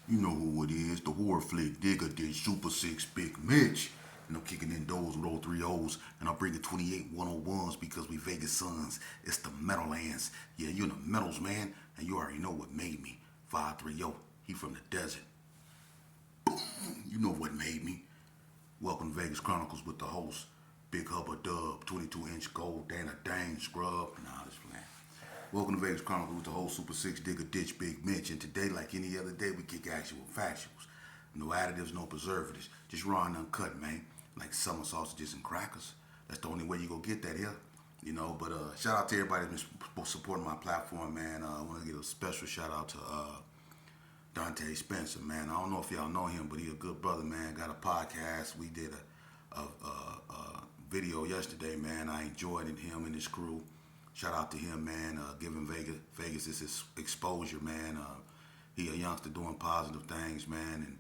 You know who it is, the horror flick digger did Super 6 Big Mitch. And I'm kicking in doors with all three O's. And I'm bringing 28 101s because we Vegas Suns. It's the Meadowlands. Yeah, you in the metals, man. And you already know what made me. 530. He from the desert. You know what made me. Welcome to Vegas Chronicles with the host, Big Hubba Dub, 22-inch gold, Dana Dane, Scrub. Nah, this plan. Welcome to Vegas Chronicles with the whole Super 6 Digger Ditch Big Mitch. And today, like any other day, we kick actual factuals. No additives, no preservatives. Just raw and uncut, man. Like summer sausages and crackers. That's the only way you gonna get that here. You know, but shout out to everybody that's been supporting my platform, man. I want to give a special shout out to Dante Spencer, man. I don't know if y'all know him, but he a good brother, man. Got a podcast. We did a video yesterday, man. I enjoyed it, him and his crew. Shout out to him, man. Giving Vegas his exposure, man. He a youngster doing positive things, man, and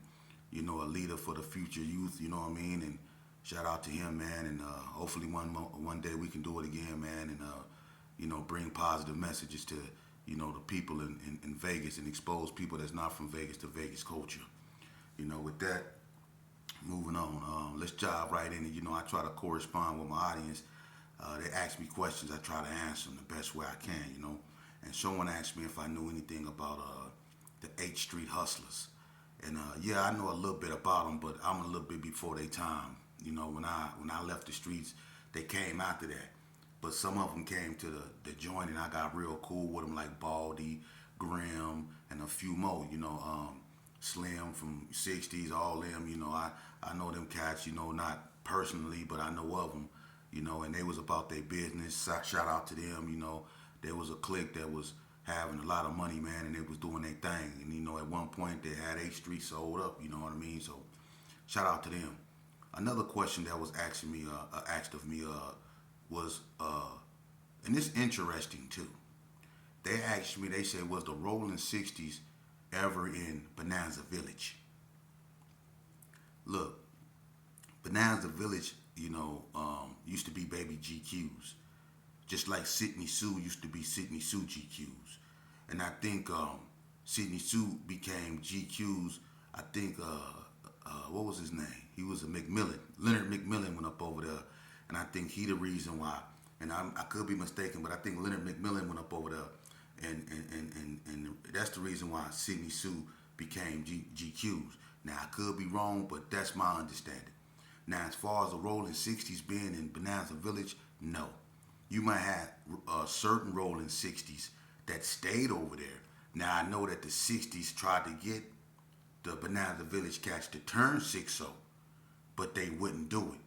you know, a leader for the future youth. You know what I mean? And shout out to him, man. And hopefully one day we can do it again, man. And you know, bring positive messages to the people in Vegas and expose people that's not from Vegas to Vegas culture. You know, with that, moving on. Let's dive right in. You know, I try to correspond with my audience. They ask me questions. I try to answer them the best way I can, you know. And someone asked me if I knew anything about the 8th Street Hustlers. And yeah, I know a little bit about them, but I'm a little bit before their time. You know, when I left the streets, they came after that. But some of them came to the joint, and I got real cool with them, like Baldy, Grim, and a few more. You know, Slim from 60's, all them. You know, I know them cats. You know, not personally, but I know of them. You know, and they was about their business. Shout out to them. You know, there was a clique that was having a lot of money, man, and they was doing their thing. And you know, at one point they had 8th Street sold up. You know what I mean? So, shout out to them. Another question that was asked of me was, and it's interesting too. They asked me. They said, was the Rolling 60's ever in Bonanza Village? Look, Bonanza Village, you know, used to be Baby GQ's, just like Sydney Sue used to be Sydney Sue GQ's, and I think Sydney Sue became GQ's. I think what was his name? He was a McMillan. Leonard McMillan went up over there, and I think he the reason why. And I could be mistaken, but I think Leonard McMillan went up over there, and that's the reason why Sydney Sue became GQ's. Now I could be wrong, but that's my understanding. Now, as far as the Rolling 60's being in Bonanza Village, no. You might have certain Rolling 60's that stayed over there. Now, I know that the 60's tried to get the Bonanza Village cats to turn 6-0, but they wouldn't do it.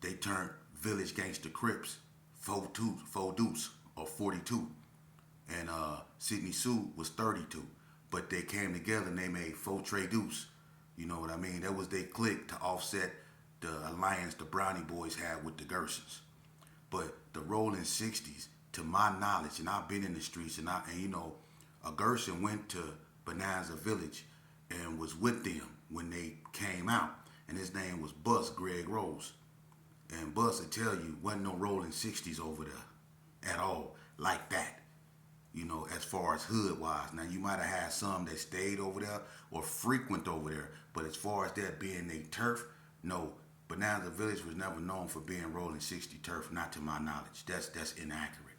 They turned Village Gangster Crips 4 deuce or 42. And Sydney Sue was 32. But they came together and they made 4 Trey Deuce. You know what I mean? That was their clique to offset the alliance the Brownie Boys had with the Gersons. But the Rolling 60's, to my knowledge, and I've been in the streets, and you know, a Gerson went to Bonanza Village and was with them when they came out, and his name was Bus Greg Rose. And Bus will tell you, wasn't no Rolling 60's over there at all, like that. You know, as far as hood wise. Now, you might have had some that stayed over there or frequent over there, but as far as that being a turf, no. Bonanza Village was never known for being Rolling 60 turf, not to my knowledge. That's inaccurate.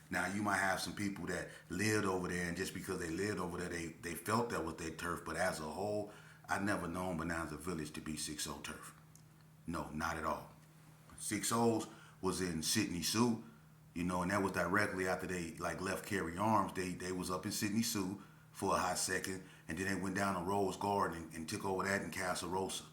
Now, you might have some people that lived over there, and just because they lived over there, they felt that was their turf, but as a whole, I never known Bonanza Village to be 6-0 turf. No, not at all. 6-0's was in Sydney Sue, you know, and that was directly after they like left Carry Arms. They was up in Sydney Sue for a hot second, and then they went down to Rose Garden and took over that in Casa Rosa.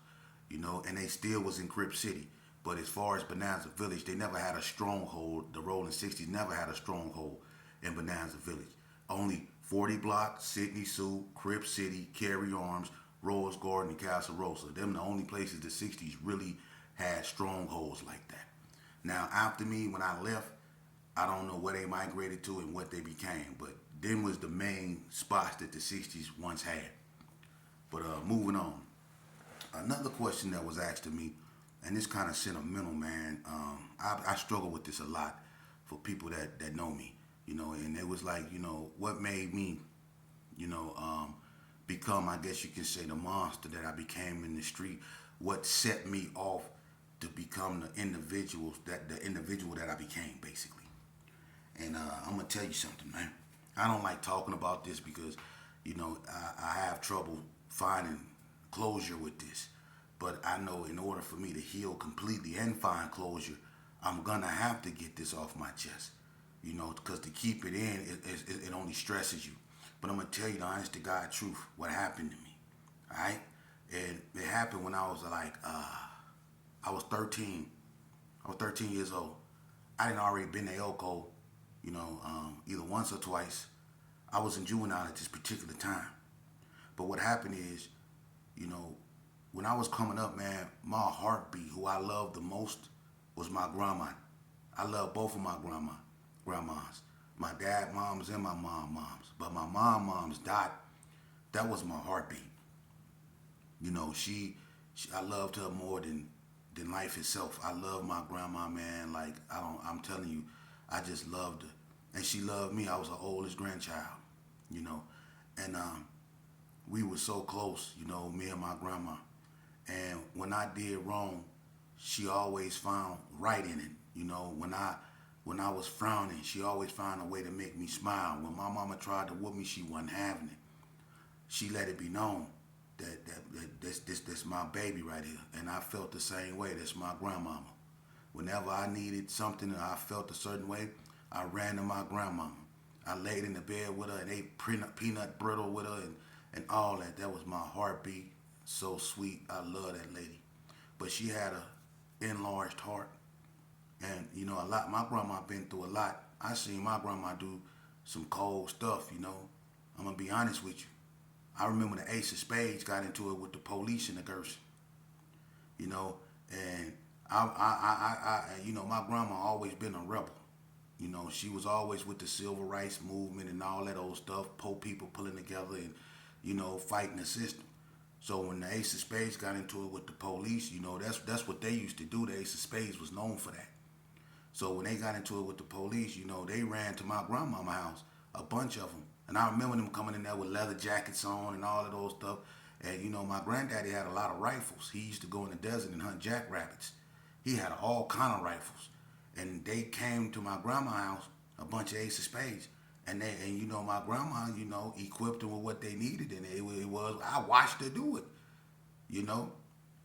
You know, and they still was in Crip City. But as far as Bonanza Village, they never had a stronghold. The Rolling 60's never had a stronghold in Bonanza Village. Only 40 Block, Sydney Sue, Crip City, Carry Arms, Rose Garden, and Casa Rosa. Them the only places the 60's really had strongholds like that. Now, after me, when I left, I don't know where they migrated to and what they became. But them was the main spots that the 60's once had. But moving on. Another question that was asked to me, and it's kind of sentimental, man. I struggle with this a lot for people that know me, you know, and it was like, you know, what made me, you know, become, I guess you can say, the monster that I became in the street. What set me off to become the individual that I became, basically. And I'm gonna tell you something, man. I don't like talking about this because, I have trouble finding closure with this. But I know in order for me to heal completely and find closure, I'm gonna have to get this off my chest. Because to keep it in, it only stresses you. But I'm gonna tell you the honest to God truth, what happened to me. All right, and it happened when I was like, I was 13. I was 13 years old. I didn't already been to Elko, either once or twice. I was in juvenile at this particular time. But what happened is, you know, when I was coming up, man, my heartbeat, who I loved the most, was my grandma. I love both of my grandmas. My dad moms and my mom moms. But my mom's died. That was my heartbeat. She I loved her more than life itself. I love my grandma, man. Like I'm telling you, I just loved her, and she loved me. I was her oldest grandchild, you know, and we were so close, me and my grandma. And when I did wrong, she always found right in it. When I was frowning, she always found a way to make me smile. When my mama tried to whoop me, she wasn't having it. She let it be known that this my baby right here, and I felt the same way. That's my grandmama. Whenever I needed something and I felt a certain way, I ran to my grandmama. I laid in the bed with her and ate peanut brittle with her and all that. That was my heartbeat. So sweet. I love that lady. But she had a enlarged heart. And, a lot, my grandma been through a lot. I seen my grandma do some cold stuff, I'm going to be honest with you. I remember the Ace of Spades got into it with the police in the Gerson, and my grandma always been a rebel. She was always with the civil rights movement and all that old stuff, poor people pulling together and, fighting the system. So when the Ace of Spades got into it with the police, that's what they used to do. The Ace of Spades was known for that. So when they got into it with the police, they ran to my grandmama's house, a bunch of them. And I remember them coming in there with leather jackets on and all of those stuff. And, my granddaddy had a lot of rifles. He used to go in the desert and hunt jackrabbits. He had all kind of rifles. And they came to my grandma's house, a bunch of Ace of Spades. And my grandma, equipped them with what they needed. And I watched her do it,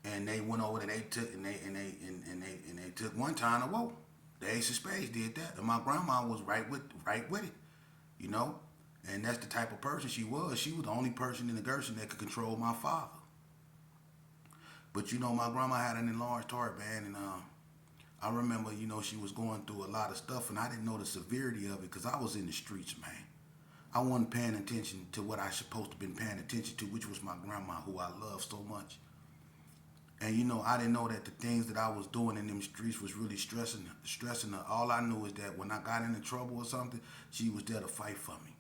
And they went over and they took, and they took one time to whoa. The Ace of Spades did that. And my grandma was right with it, And that's the type of person she was. She was the only person in the Gerson that could control my father. But my grandma had an enlarged heart, man, and I remember, she was going through a lot of stuff, and I didn't know the severity of it because I was in the streets, man. I wasn't paying attention to what I supposed to have been paying attention to, which was my grandma, who I loved so much. And I didn't know that the things that I was doing in them streets was really stressing her. All I knew is that when I got into trouble or something, she was there to fight for me.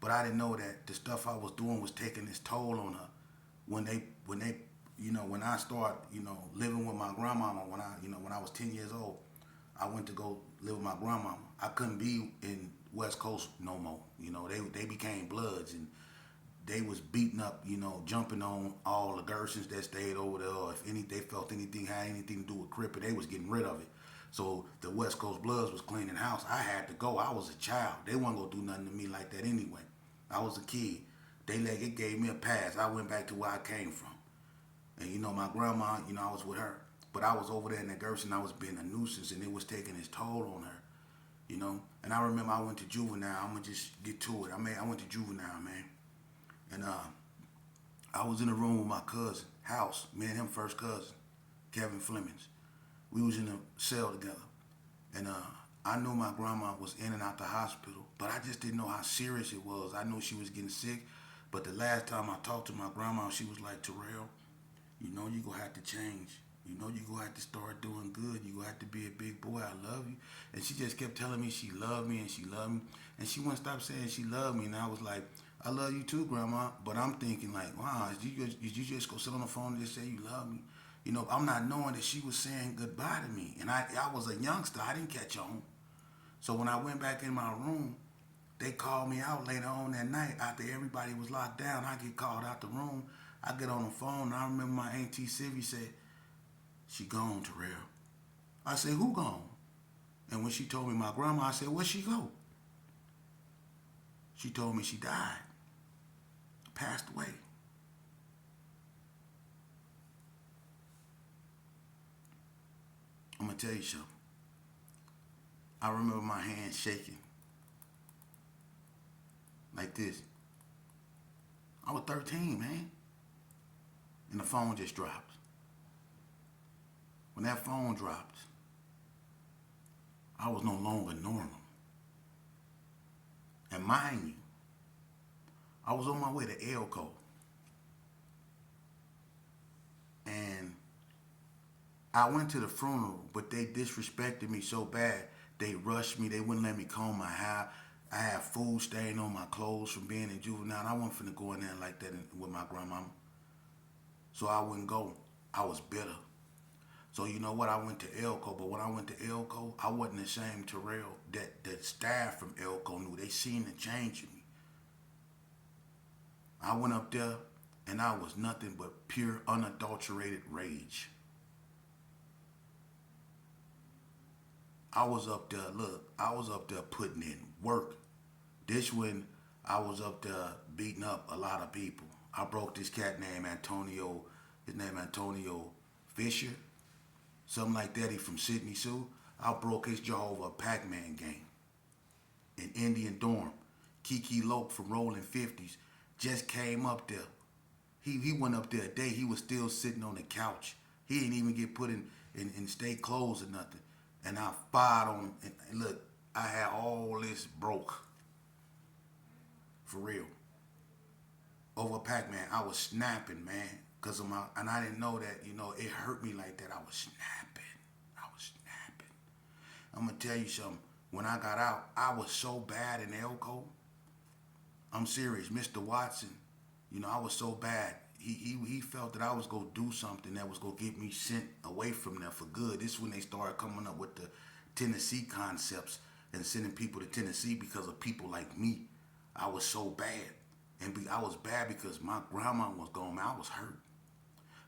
But I didn't know that the stuff I was doing was taking its toll on her. When I started, living with my grandmama, when I was 10 years old, I went to go live with my grandmama. I couldn't be in West Coast no more. They became Bloods, and they was beating up, jumping on all the Gersons that stayed over there, or if they felt anything had anything to do with Cripper, they was getting rid of it. So the West Coast Bloods was cleaning house. I had to go. I was a child. They wasn't gonna do nothing to me like that anyway. I was a kid. It gave me a pass. I went back to where I came from. And my grandma, I was with her. But I was over there in the Gerson. I was being a nuisance, and it was taking its toll on her. And I remember I went to juvenile. I'm gonna just get to it. I went to juvenile, man. And I was in a room with my cousin, House, me and him first cousin, Kevin Flemings. We was in a cell together. And I knew my grandma was in and out the hospital, but I just didn't know how serious it was. I knew she was getting sick, but the last time I talked to my grandma, she was like, Terrell, you're going to have to change. You're going to have to start doing good. You're going to have to be a big boy. I love you. And she just kept telling me she loved me and she loved me. And she wouldn't stop saying she loved me. And I was like, I love you too, Grandma. But I'm thinking like, wow, did you just go sit on the phone and just say you love me? I'm not knowing that she was saying goodbye to me. And I was a youngster. I didn't catch on. So when I went back in my room, they called me out later on that night after everybody was locked down. I get called out the room. I get on the phone, and I remember my auntie Sylvie said, "She gone, Terrell." I said, "Who gone?" And when she told me my grandma, I said, "Where'd she go?" She told me she died, passed away. I'm gonna tell you something. I remember my hand shaking like this. I was 13, man. And the phone just dropped. When that phone dropped, I was no longer normal. And mind you, I was on my way to Elko. And I went to the funeral, but they disrespected me so bad. They rushed me. They wouldn't let me comb my hair. I had food staining on my clothes from being in juvenile. I wasn't finna go in there like that with my grandmama. So I wouldn't go. I was bitter. So you know what? I went to Elko, but when I went to Elko, I wasn't ashamed, Terrell. That staff from Elko knew. They seen the change in me. I went up there, and I was nothing but pure, unadulterated rage. I was up there, look, I was up there putting in work. This when I was up there beating up a lot of people. I broke this cat named Antonio, his name Antonio Fisher, something like that. He from Sydney, Sioux. I broke his jaw over a Pac-Man game. In Indian Dorm. Kiki Loke from Rolling 50's just came up there. He went up there a day. He was still sitting on the couch. He didn't even get put in state clothes or nothing. And I fired on him. And look, I had all this broke. For real. Over Pac-Man. I was snapping, man. Cause of my, and I didn't know that, it hurt me like that. I was snapping. I'm gonna tell you something. When I got out, I was so bad in Elko. I'm serious. Mr. Watson, I was so bad. He felt that I was gonna do something that was gonna get me sent away from there for good. This is when they started coming up with the Tennessee concepts and sending people to Tennessee because of people like me. I was so bad. And I was bad because my grandma was gone, man. I was hurt.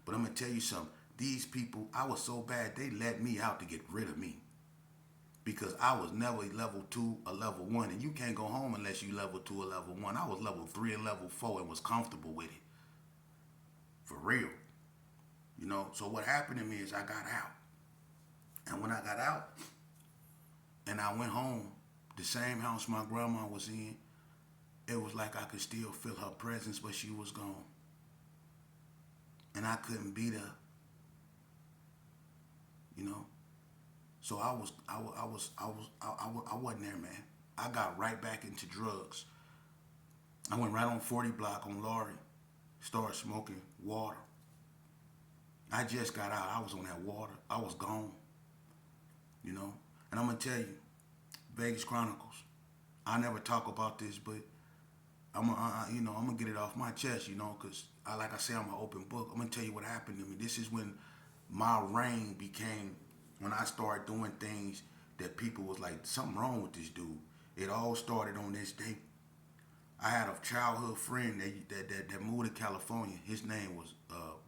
But I'm gonna tell you something. These people, I was so bad, they let me out to get rid of me. Because I was never level 2 or level 1. And you can't go home unless you level 2 or level 1. I was level 3 and level 4 and was comfortable with it. For real. So what happened to me is I got out. And when I got out and I went home, the same house my grandma was in, it was like I could still feel her presence, but she was gone. And I couldn't be there. So I wasn't there, man. I got right back into drugs. I went right on 40 block on Laurie, started smoking water. I just got out. I was on that water. I was gone. And I'm gonna tell you, Vegas Chronicles. I never talk about this, but I'm gonna get it off my chest, because like I say, I'm an open book. I'm gonna tell you what happened to me. This is when my reign became. When I started doing things that people was like, something wrong with this dude. It all started on this day. I had a childhood friend that moved to California. His name was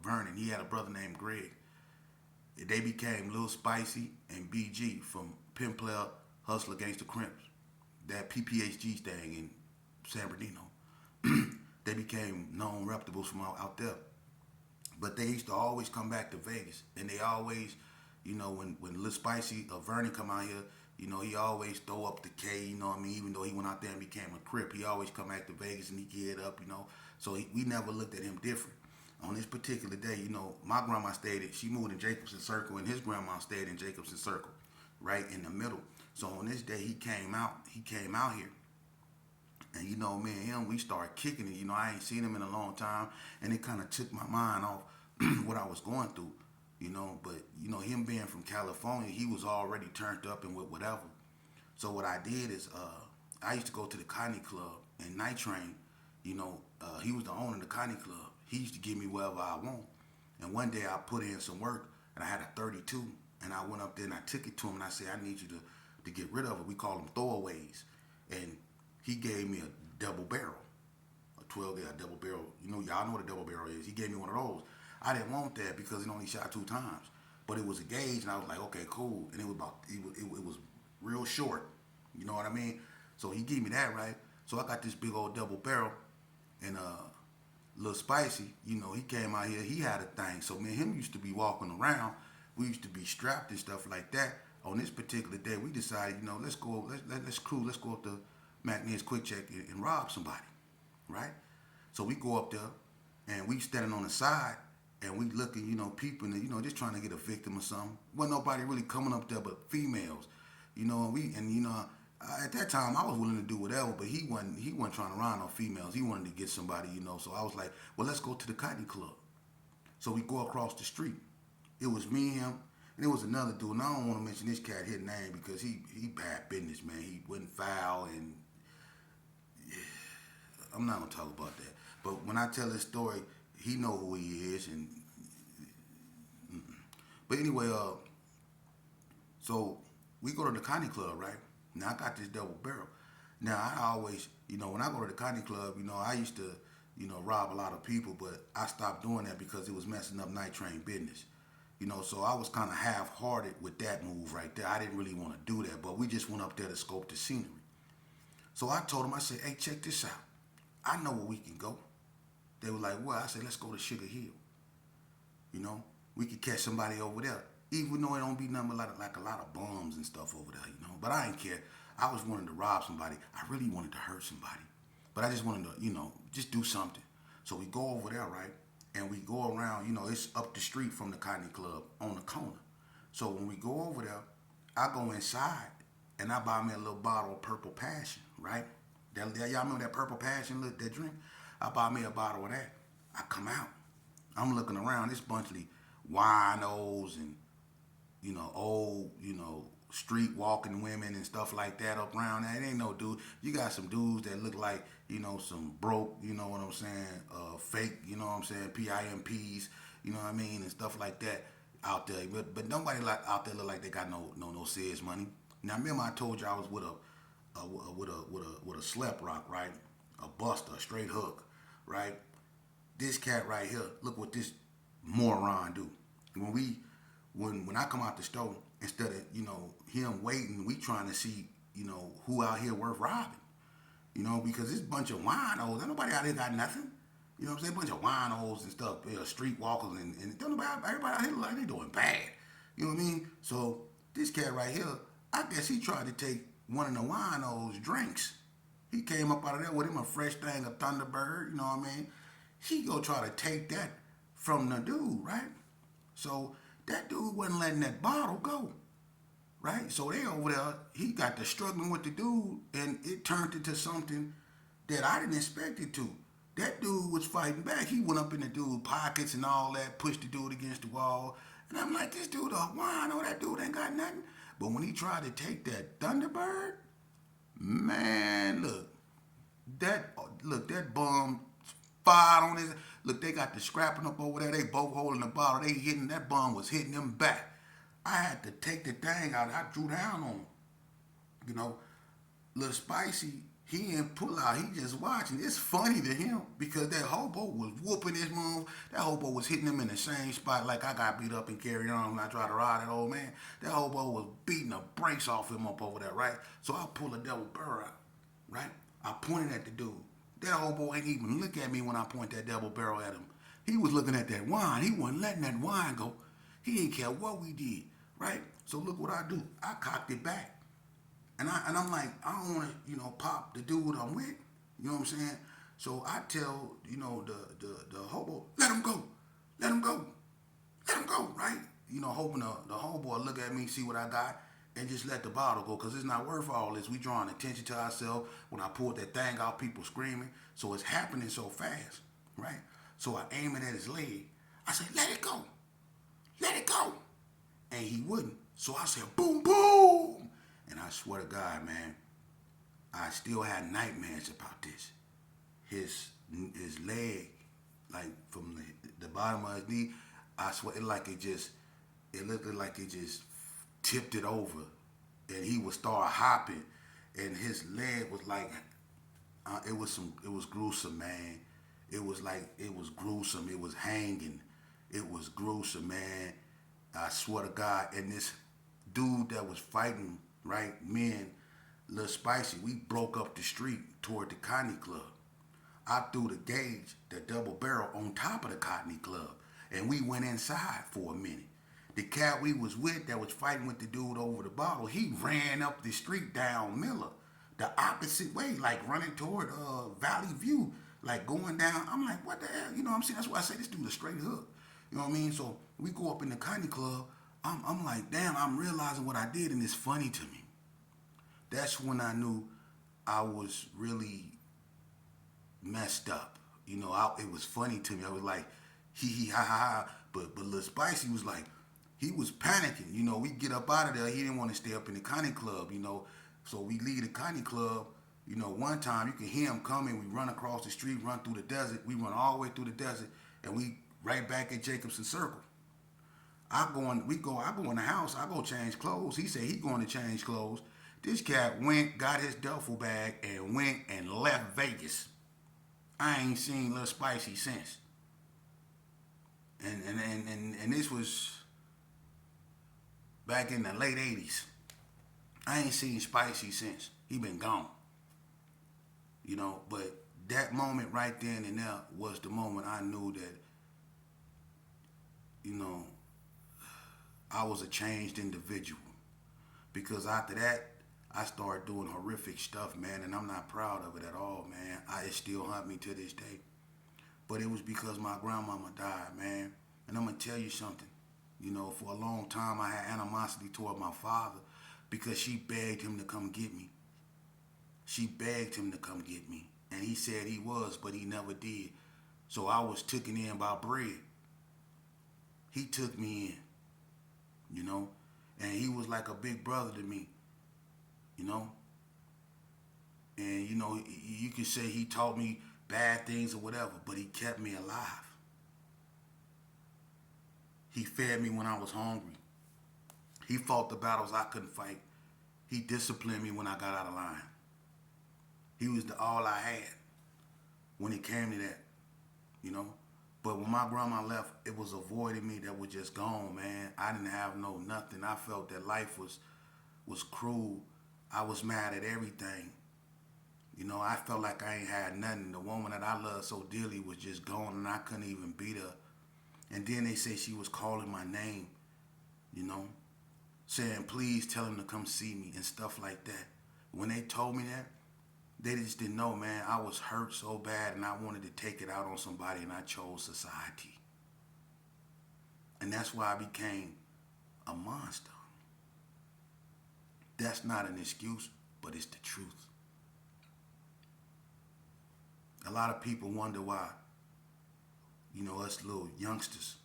Vernon. He had a brother named Greg. They became Lil Spicy and BG from Pimp Player, Hustler, Gangsta Crimps. That PPHG thing in San Bernardino. They became known reputables from out there. But they used to always come back to Vegas. And they always... when Lil Spicy or Vernon come out here, he always throw up the K, even though he went out there and became a Crip, he always come back to Vegas and he get up, So we never looked at him different. On this particular day, my grandma she moved in Jacobson Circle, and his grandma stayed in Jacobson Circle, right in the middle. So on this day, he came out here. And me and him, we started kicking it. I ain't seen him in a long time, and it kind of took my mind off what I was going through. But him being from California, he was already turned up and with whatever. So what I did is I used to go to the Connie Club and Night Train. He was the owner of the Connie Club. He used to give me whatever I want. And one day I put in some work and I had a 32, and I went up there and I took it to him and I said, I need you to get rid of it. We call them throwaways. And he gave me a double barrel, a 12 gauge double barrel. You know, y'all know what a double barrel is. He gave me one of those. I didn't want that because it only shot 2 times, but it was a gauge, and I was like, okay, cool. And it was about it was real short. You know what I mean? So he gave me that, right? So I got this big old double barrel, and Little Spicy, you know, he came out here. He had a thing. So me and him used to be walking around. We used to be strapped and stuff like that. On this particular day, we decided, you know, let's go, let's cruise, let's go up to McNair's Quick Check and rob somebody, right? So we go up there, and we standing on the side, and we looking, you know, peeping, and, you know, just trying to get a victim or something. Wasn't nobody really coming up there but females, you know. And you know, at that time I was willing to do whatever, but he wasn't trying to ride no females. He wanted to get somebody, you know. So I was like, well, let's go to the Cotton Club. So we go across the street. It was me, him, and it was another dude. And I don't want to mention this cat his name because he bad business, man. He went foul, and yeah, I'm not gonna talk about that. But when I tell this story, he know who he is, and but anyway, so we go to the Connie Club, right? Now I got this double barrel. Now I always, you know, when I go to the Connie Club, you know, I used to, you know, rob a lot of people, but I stopped doing that because it was messing up night train business. You know, so I was kind of half-hearted with that move right there. I didn't really want to do that, but we just went up there to scope the scenery. So I told them, I said, hey, check this out. I know where we can go. They were like, well, I said, let's go to Sugar Hill. You know, we could catch somebody over there, even though it don't be nothing like a lot of bums and stuff over there, you know. But I didn't care. I was wanting to rob somebody. I really wanted to hurt somebody. But I just wanted to, you know, just do something. So we go over there, right? And we go around, you know, it's up the street from the Cotton Club on the corner. So when we go over there, I go inside and I buy me a little bottle of Purple Passion, right? Y'all remember that Purple Passion, that drink? I buy me a bottle of that. I come out. I'm looking around. This bunch of winos and, you know, old, you know, street walking women and stuff like that up around there. It ain't no dude. You got some dudes that look like, you know, some broke, you know what I'm saying, fake, you know what I'm saying, PIMPs, you know what I mean, and stuff like that out there. But nobody out there look like they got no serious money. Now remember I told you I was with a slep rock, right? A buster, a straight hook, right? This cat right here, look what this moron do. When I come out the store, instead of, you know, him waiting, we trying to see, you know, who out here worth robbing. You know, because this bunch of winos, ain't nobody out here got nothing. You know what I'm saying? A bunch of winos and stuff, street walkers, and everybody out here look like they doing bad. You know what I mean? So this cat right here, I guess he tried to take one of the winos' drinks. He came up out of there with him a fresh thing of Thunderbird, you know what I mean? He go try to take that from the dude, right? So that dude wasn't letting that bottle go, right? So they over there, he got to struggling with the dude, and it turned into something that I didn't expect it to. That dude was fighting back. He went up in the dude's pockets and all that, pushed the dude against the wall. And I'm like, this dude a wino, that dude ain't got nothing. But when he tried to take that Thunderbird, man, that bum fired on his. Look, they got the scrapping up over there. They both holding the bottle. They hitting that bum was hitting them back. I had to take the thing out. I drew down on him. You know, Little Spicy, he didn't pull out. He just watching. It's funny to him because that hobo was whooping his move. That hobo was hitting him in the same spot like I got beat up and carried on when I tried to ride that old man. That hobo was beating the brakes off him up over there, right? So I pull a double barrel out, right? I pointed at the dude. That hobo ain't even look at me when I point that double barrel at him. He was looking at that wine. He wasn't letting that wine go. He didn't care what we did, right? So look what I do. I cocked it back. And I'm like, I don't want to, you know, pop the dude I'm with. You know what I'm saying? So I tell, you know, the hobo, let him go. Let him go. Let him go, right? You know, hoping the hobo look at me, see what I got, and just let the bottle go, because it's not worth all this. We drawing attention to ourselves. When I pulled that thing out, people screaming. So it's happening so fast, right? So I aim it at his leg. I say, let it go. Let it go. And he wouldn't. So I said, boom, boom. And I swear to God, man, I still had nightmares about this. His leg, like from the bottom of his knee, I swear it looked like it just tipped it over, and he would start hopping, and his leg was like It was gruesome, man. It was gruesome. It was hanging. It was gruesome, man. I swear to God. And this dude that was fighting, right, men, Lil Spicy, we broke up the street toward the County Club. I threw the gauge, the double barrel, on top of the Cottony Club, and we went inside for a minute. The cat we was with that was fighting with the dude over the bottle, he ran up the street down Miller, the opposite way, like running toward Valley View, like going down. I'm like, what the hell? You know what I'm saying? That's why I say this dude a straight hook. You know what I mean? So we go up in the County Club. I'm like, damn, I'm realizing what I did, and it's funny to me. That's when I knew I was really messed up. You know, it was funny to me. I was like, hee hee ha ha ha. But Lil Spicy was like, he was panicking. You know, we get up out of there. He didn't want to stay up in the County Club, you know. So we leave the County Club. You know, one time you can hear him coming. We run across the street, run through the desert. We run all the way through the desert, and we right back at Jacobson Circle. I go in the house. I go change clothes. He said he going to change clothes. This cat went, got his duffel bag, and went and left Vegas. I ain't seen Lil Spicy since. And this was back in the late 80s. I ain't seen Spicy since. He been gone. You know, but that moment right then and there was the moment I knew that, you know, I was a changed individual. Because after that, I started doing horrific stuff, man, and I'm not proud of it at all, man. It still haunt me to this day. But it was because my grandmama died, man. And I'm going to tell you something. You know, for a long time, I had animosity toward my father because she begged him to come get me. She begged him to come get me. And he said he was, but he never did. So I was taken in by bread. He took me in, you know. And he was like a big brother to me, you know. And, you know, you could say he taught me bad things or whatever, but he kept me alive. He fed me when I was hungry. He fought the battles I couldn't fight. He disciplined me when I got out of line. He was all I had when it came to that, you know. But when my grandma left, it was a void in me that was just gone, man. I didn't have nothing. I felt that life was cruel. I was mad at everything. You know, I felt like I ain't had nothing. The woman that I loved so dearly was just gone, and I couldn't even beat her. And then they say she was calling my name, you know, saying, please tell him to come see me and stuff like that. When they told me that, they just didn't know, man. I was hurt so bad, and I wanted to take it out on somebody, and I chose society. And that's why I became a monster. That's not an excuse, but it's the truth. A lot of people wonder why, you know, us little youngsters,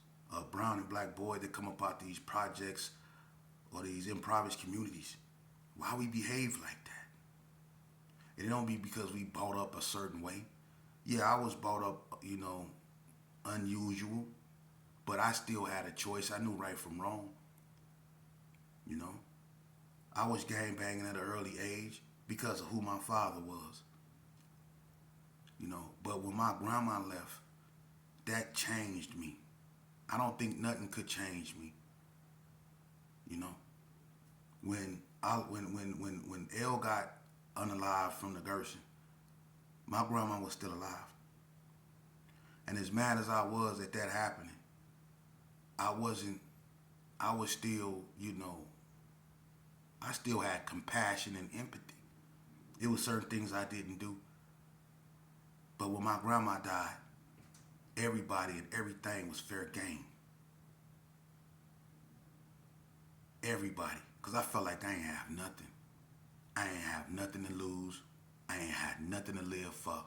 brown and black boys that come up out these projects or these impoverished communities, why we behave like that. And it don't be because we brought up a certain way. Yeah, I was brought up, you know, unusual, but I still had a choice. I knew right from wrong. You know, I was gangbanging at an early age because of who my father was. You know, but when my grandma left, that changed me. I don't think nothing could change me. You know, when Elle got unalived from the Gerson, my grandma was still alive. And as mad as I was at that happening, I was still, you know, I still had compassion and empathy. It was certain things I didn't do. But when my grandma died, everybody and everything was fair game. Everybody. Because I felt like I ain't have nothing. I ain't have nothing to lose. I ain't had nothing to live for.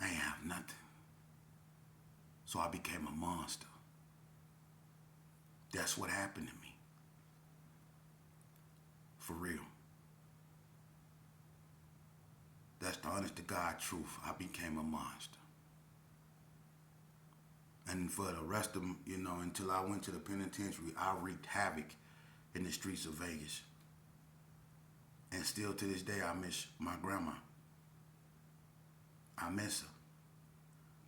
I ain't have nothing. So I became a monster. That's what happened to me. For real. That's the honest to God truth. I became a monster. And for the rest of, you know, until I went to the penitentiary, I wreaked havoc in the streets of Vegas. And still to this day, I miss my grandma. I miss her.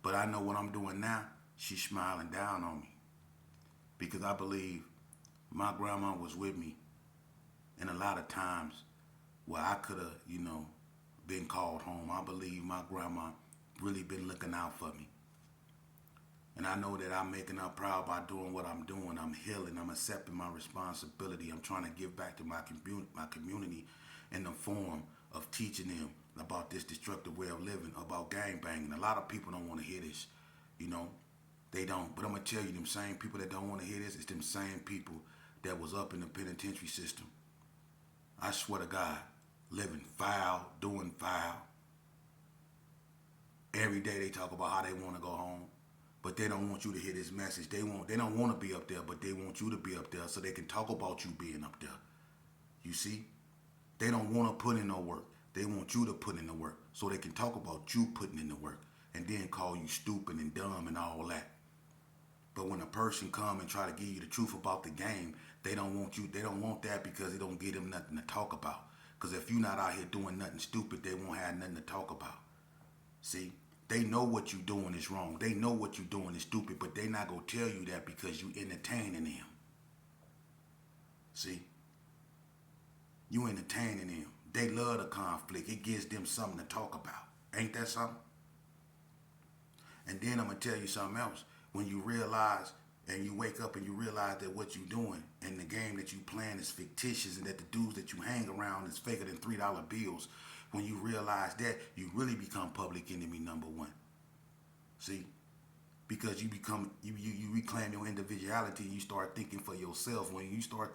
But I know what I'm doing now, she's smiling down on me. Because I believe my grandma was with me in a lot of times where I could have, been called home. I believe my grandma really been looking out for me. And I know that I'm making her proud by doing what I'm doing. I'm healing. I'm accepting my responsibility. I'm trying to give back to my community in the form of teaching them about this destructive way of living, about gang banging. A lot of people don't want to hear this, you know. They don't. But I'm going to tell you, them same people that don't want to hear this, it's them same people that was up in the penitentiary system. I swear to God, living foul, doing foul. Every day they talk about how they want to go home. But they don't want you to hear this message. They don't want to be up there, but they want you to be up there so they can talk about you being up there. You see? They don't want to put in no work. They want you to put in the work so they can talk about you putting in the work and then call you stupid and dumb and all that. But when a person come and try to give you the truth about the game, they don't want that because it don't give them nothing to talk about. Because if you're not out here doing nothing stupid, they won't have nothing to talk about. See? They know what you're doing is wrong. They know what you're doing is stupid, but they not going to tell you that because you entertaining them. See? You entertaining them. They love the conflict. It gives them something to talk about. Ain't that something? And then I'm going to tell you something else. When you realize and you wake up and you realize that what you're doing and the game that you playing is fictitious and that the dudes that you hang around is faker than $3 bills, when you realize that, you really become public enemy number one. See? Because you reclaim your individuality and you start thinking for yourself. When you start thinking